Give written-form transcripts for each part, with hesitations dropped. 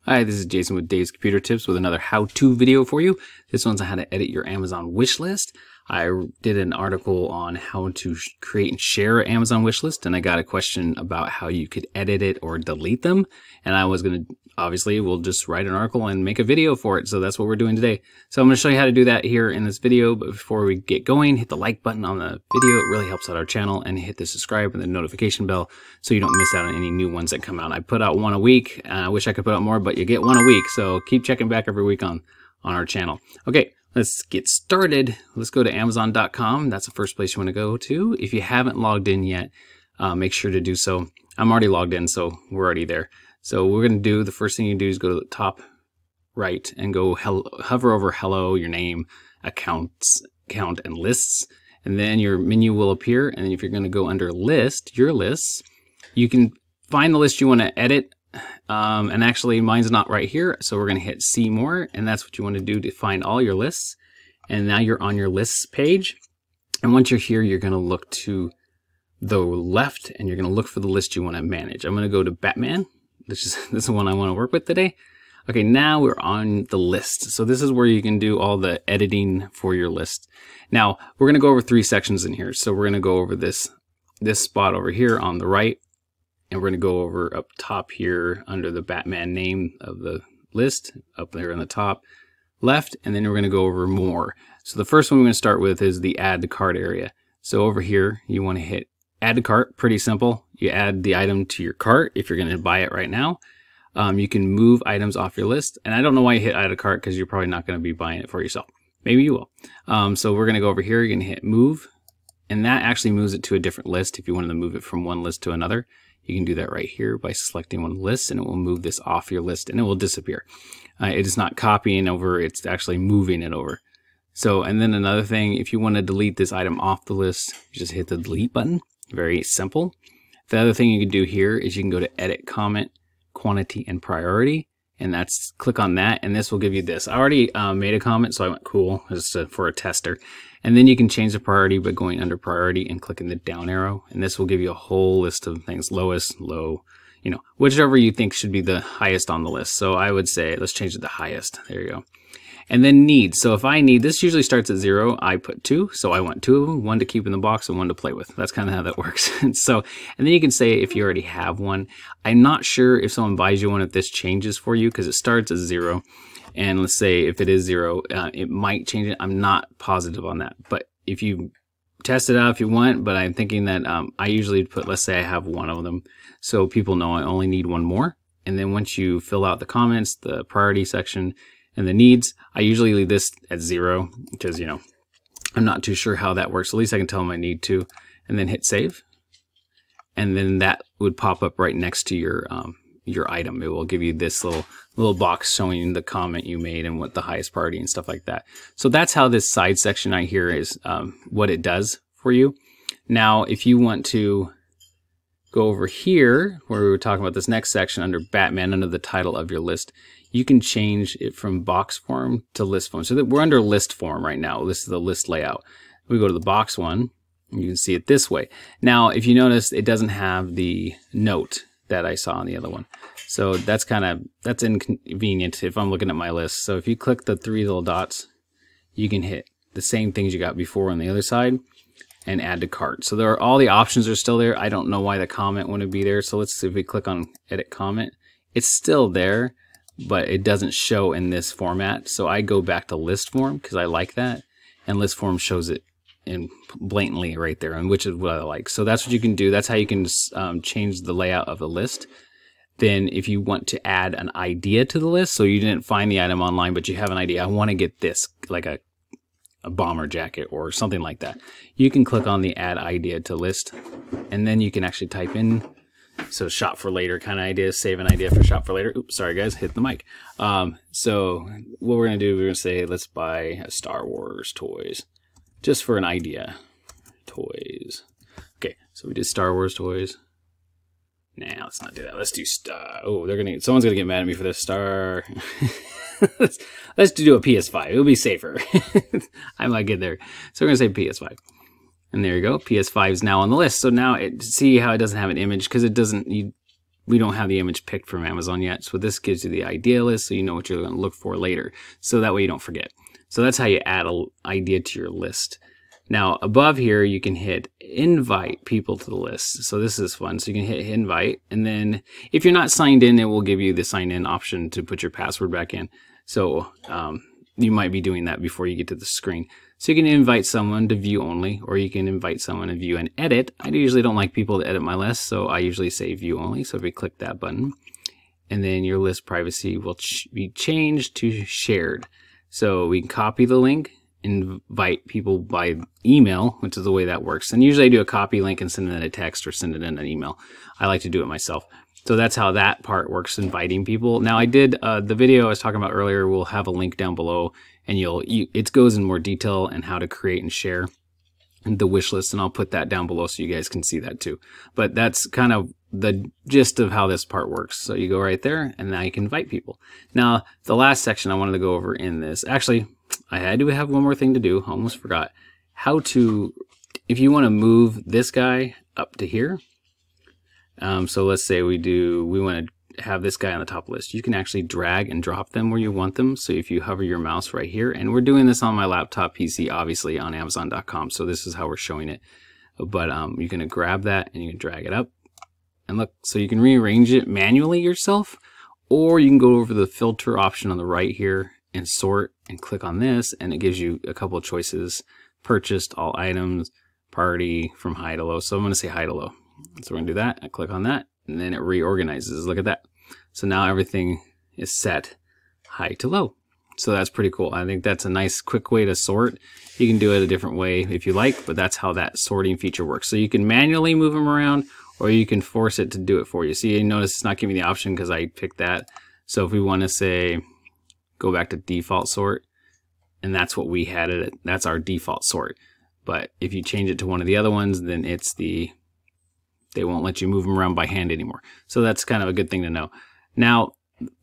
Hi, this is Jason with Dave's Computer Tips with another how-to video for you. This one's on how to edit your Amazon wish list. I did an article on how to create and share an Amazon wish list, and I got a question about how you could edit it or delete them. And I was going to, obviously, we'll just write an article and make a video for it. So that's what we're doing today. So I'm going to show you how to do that here in this video. But before we get going, hit the like button on the video. It really helps out our channel, and hit the subscribe and the notification bell so you don't miss out on any new ones that come out. I put out one a week. I wish I could put out more, but you get one a week. So keep checking back every week on our channel. Okay. Let's get started. Let's go to Amazon.com. That's the first place you want to go to. If you haven't logged in yet, make sure to do so. I'm already logged in, so we're already there. So what we're going to do, the first thing you do is go to the top right and go hover over hello, your name, accounts, count, and lists. And then your menu will appear. And then if you're going to go under list, your lists, you can find the list you want to edit. And actually mine's not right here, so we're going to hit see more, and that's what you want to do to find all your lists. And now you're on your lists page, and once you're here, you're going to look to the left and you're going to look for the list you want to manage. I'm going to go to Batman. This is the one I want to work with today. Okay, now we're on the list. So this is where you can do all the editing for your list. Now we're going to go over 3 sections in here. So we're going to go over this spot over here on the right. And we're going to go over up top here under the Batman name of the list, up there on the top left, and then we're going to go over more. So the first one we're going to start with is the add to cart area. So over here, you want to hit add to cart, pretty simple. You add the item to your cart if you're going to buy it right now. You can move items off your list. And I don't know why you hit add to cart, because you're probably not going to be buying it for yourself. Maybe you will. So we're going to go over here, you're going to hit move, and that actually moves it to a different list if you wanted to move it from one list to another. You can do that right here by selecting one list, and it will move this off your list and it will disappear. It is not copying over, it's actually moving it over. So, and then another thing, if you want to delete this item off the list, you just hit the delete button. Very simple. The other thing you can do here is you can go to edit, comment, quantity, and priority. And that's, click on that, and this will give you this. I already made a comment, so I went cool, just for a tester. And then you can change the priority by going under priority and clicking the down arrow. And this will give you a whole list of things, lowest, low, you know, whichever you think should be the highest on the list. So I would say, let's change it to highest. There you go. And then needs. So if I need, this usually starts at 0. I put 2. So I want 2 of them, 1 to keep in the box and 1 to play with. That's kind of how that works. So, and then you can say if you already have one. I'm not sure if someone buys you one, if this changes for you, because it starts at 0. And let's say if it is 0, it might change it. I'm not positive on that. But if you test it out if you want, but I'm thinking that I usually put, let's say I have 1 of them, so people know I only need 1 more. And then once you fill out the comments, the priority section, and the needs, I usually leave this at 0 because, you know, I'm not too sure how that works. At least I can tell them I need to, and then hit save. And then that would pop up right next to your item. It will give you this little box showing the comment you made and what the highest priority and stuff like that. So that's how this side section right here is, what it does for you. Now, if you want to go over here where we were talking about this next section under Batman, under the title of your list, you can change it from box form to list form. So that we're under list form right now. This is the list layout. We go to the box one, and you can see it this way. Now, if you notice, it doesn't have the note that I saw on the other one. So that's that's inconvenient if I'm looking at my list. So if you click the 3 little dots, you can hit the same things you got before on the other side and add to cart. So there are, all the options are still there. I don't know why the comment wouldn't be there. So let's see if we click on edit comment. It's still there, but it doesn't show in this format. So I go back to list form because I like that. And list form shows it in blatantly right there, and which is what I like. So that's what you can do. That's how you can change the layout of the list. Then if you want to add an idea to the list, so you didn't find the item online, but you have an idea, I want to get this, like a bomber jacket or something like that. You can click on the add idea to list, and then you can actually type in, so shop for later kind of ideas, save an idea for shop for later. Oops, sorry guys, hit the mic. So what we're going to do, we're going to say, let's buy a Star Wars toys. Just for an idea. Toys. Okay, so we did Star Wars toys. Nah, let's not do that. Let's do Star. Oh, someone's gonna get mad at me for this. Star. let's do a PS5. It'll be safer. I might get there. So we're gonna say PS5. And there you go. PS5 is now on the list. So now see how it doesn't have an image because it doesn't. You we don't have the image picked from Amazon yet. So this gives you the idea list so you know what you're going to look for later. So that way you don't forget. So that's how you add an idea to your list. Now above here you can hit invite people to the list. So this is fun. So you can hit invite, and then if you're not signed in, it will give you the sign in option to put your password back in. So you might be doing that before you get to the screen. So you can invite someone to view only, or you can invite someone to view and edit. I usually don't like people to edit my list, so I usually say view only. So if you click that button, and then your list privacy will be changed to shared. So we can copy the link, invite people by email, which is the way that works. And usually I do a copy link and send it in a text or send it in an email. I like to do it myself. So that's how that part works, inviting people. Now I did the video I was talking about earlier. We'll have a link down below, and it goes in more detail and how to create and share the wish list, and I'll put that down below so you guys can see that too. But that's kind of the gist of how this part works. So you go right there, and now you can invite people. Now the last section I wanted to go over in this, actually I had to have one more thing to do, almost forgot. How to, if you want to move this guy up to here, so let's say we want to have this guy on the top list. You can actually drag and drop them where you want them. So if you hover your mouse right here, and we're doing this on my laptop PC, obviously on Amazon.com. So this is how we're showing it. But you're going to grab that and you can drag it up. And look, so you can rearrange it manually yourself, or you can go over the filter option on the right here and sort and click on this, and it gives you a couple of choices: purchased, all items, priority from high to low. So I'm going to say high to low. So we're going to do that. I click on that, and then it reorganizes. Look at that. So now everything is set high to low. So that's pretty cool. I think that's a nice quick way to sort. You can do it a different way if you like, but that's how that sorting feature works. So you can manually move them around, or you can force it to do it for you. See, you notice it's not giving me the option because I picked that. So if we want to say, go back to default sort, and that's what we had it. That's our default sort. But if you change it to one of the other ones, then they won't let you move them around by hand anymore. So that's kind of a good thing to know. Now,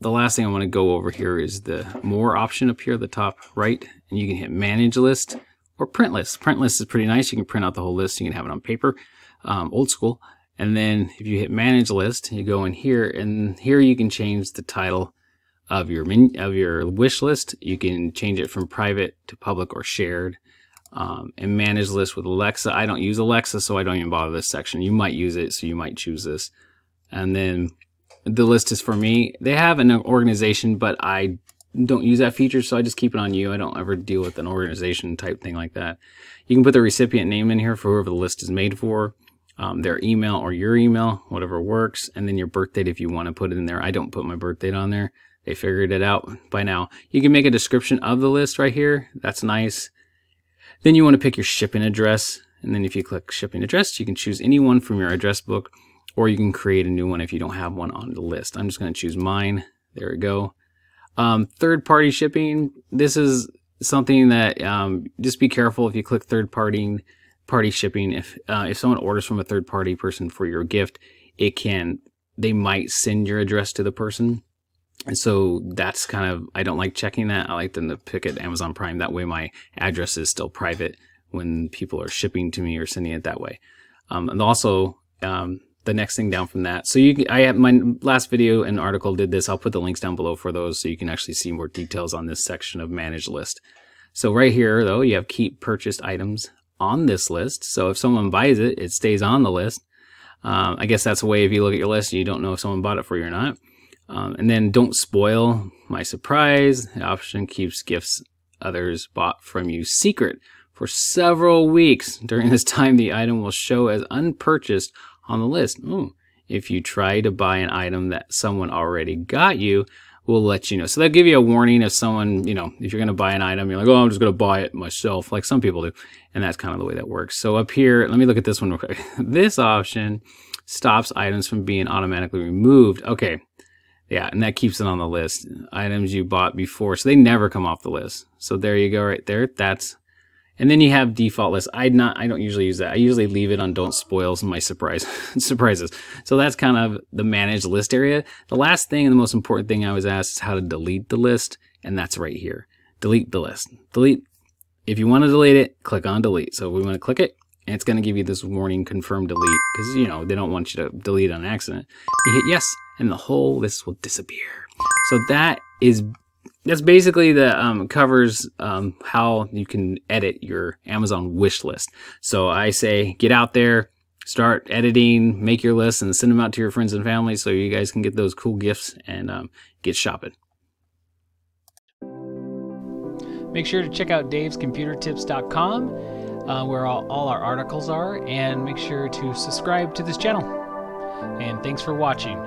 the last thing I want to go over here is the more option up here at the top right, and you can hit manage list or print list. Print list is pretty nice. You can print out the whole list. You can have it on paper, old school. And then if you hit manage list, you go in here, and here you can change the title of your wish list. You can change it from private to public or shared. And manage list with Alexa. I don't use Alexa, so I don't even bother this section. You might use it, so you might choose this. And then the list is for me. They have an organization, but I don't use that feature, so I just keep it on you. I don't ever deal with an organization type thing like that. You can put the recipient name in here for whoever the list is made for, their email or your email, whatever works, and then your birth date if you want to put it in there. I don't put my birth date on there. They figured it out by now. You can make a description of the list right here. That's nice. Then you want to pick your shipping address, and then if you click shipping address, you can choose any one from your address book, or you can create a new one if you don't have one on the list. I'm just going to choose mine. There we go. Third-party shipping. This is something that just be careful if you click third-party shipping. If someone orders from a third-party person for your gift, they might send your address to the person. And so that's kind of, I don't like checking that. I like them to pick it Amazon Prime. That way my address is still private when people are shipping to me or sending it that way. And also, the next thing down from that. So I have my last video and article did this. I'll put the links down below for those so you can actually see more details on this section of manage list. So right here though, you have keep purchased items on this list. So if someone buys it, it stays on the list. I guess that's a way if you look at your list and you don't know if someone bought it for you or not. And then don't spoil my surprise. The option keeps gifts others bought from you secret for several weeks. During this time, the item will show as unpurchased on the list. If you try to buy an item that someone already got you, we'll let you know. So they'll give you a warning if someone, if you're going to buy an item, you're like, oh, I'm just going to buy it myself, like some people do. And that's kind of the way that works. So up here, let me look at this one real quick. This option stops items from being automatically removed. Okay. Yeah, and that keeps it on the list. Items you bought before, so they never come off the list. So there you go, right there. And then you have default list. I don't usually use that. I usually leave it on don't spoil my surprises. So that's kind of the manage list area. The last thing and the most important thing I was asked is how to delete the list, and that's right here. Delete the list. Delete. If you want to delete it, click on delete. So we want to click it, and it's going to give you this warning, confirm delete, because, you know, they don't want you to delete on accident. You hit yes, and the whole list will disappear. So that's basically the covers how you can edit your Amazon wish list. So I say get out there, start editing, make your list, and send them out to your friends and family so you guys can get those cool gifts and get shopping. Make sure to check out DavesComputerTips.com where all our articles are, and make sure to subscribe to this channel. And thanks for watching.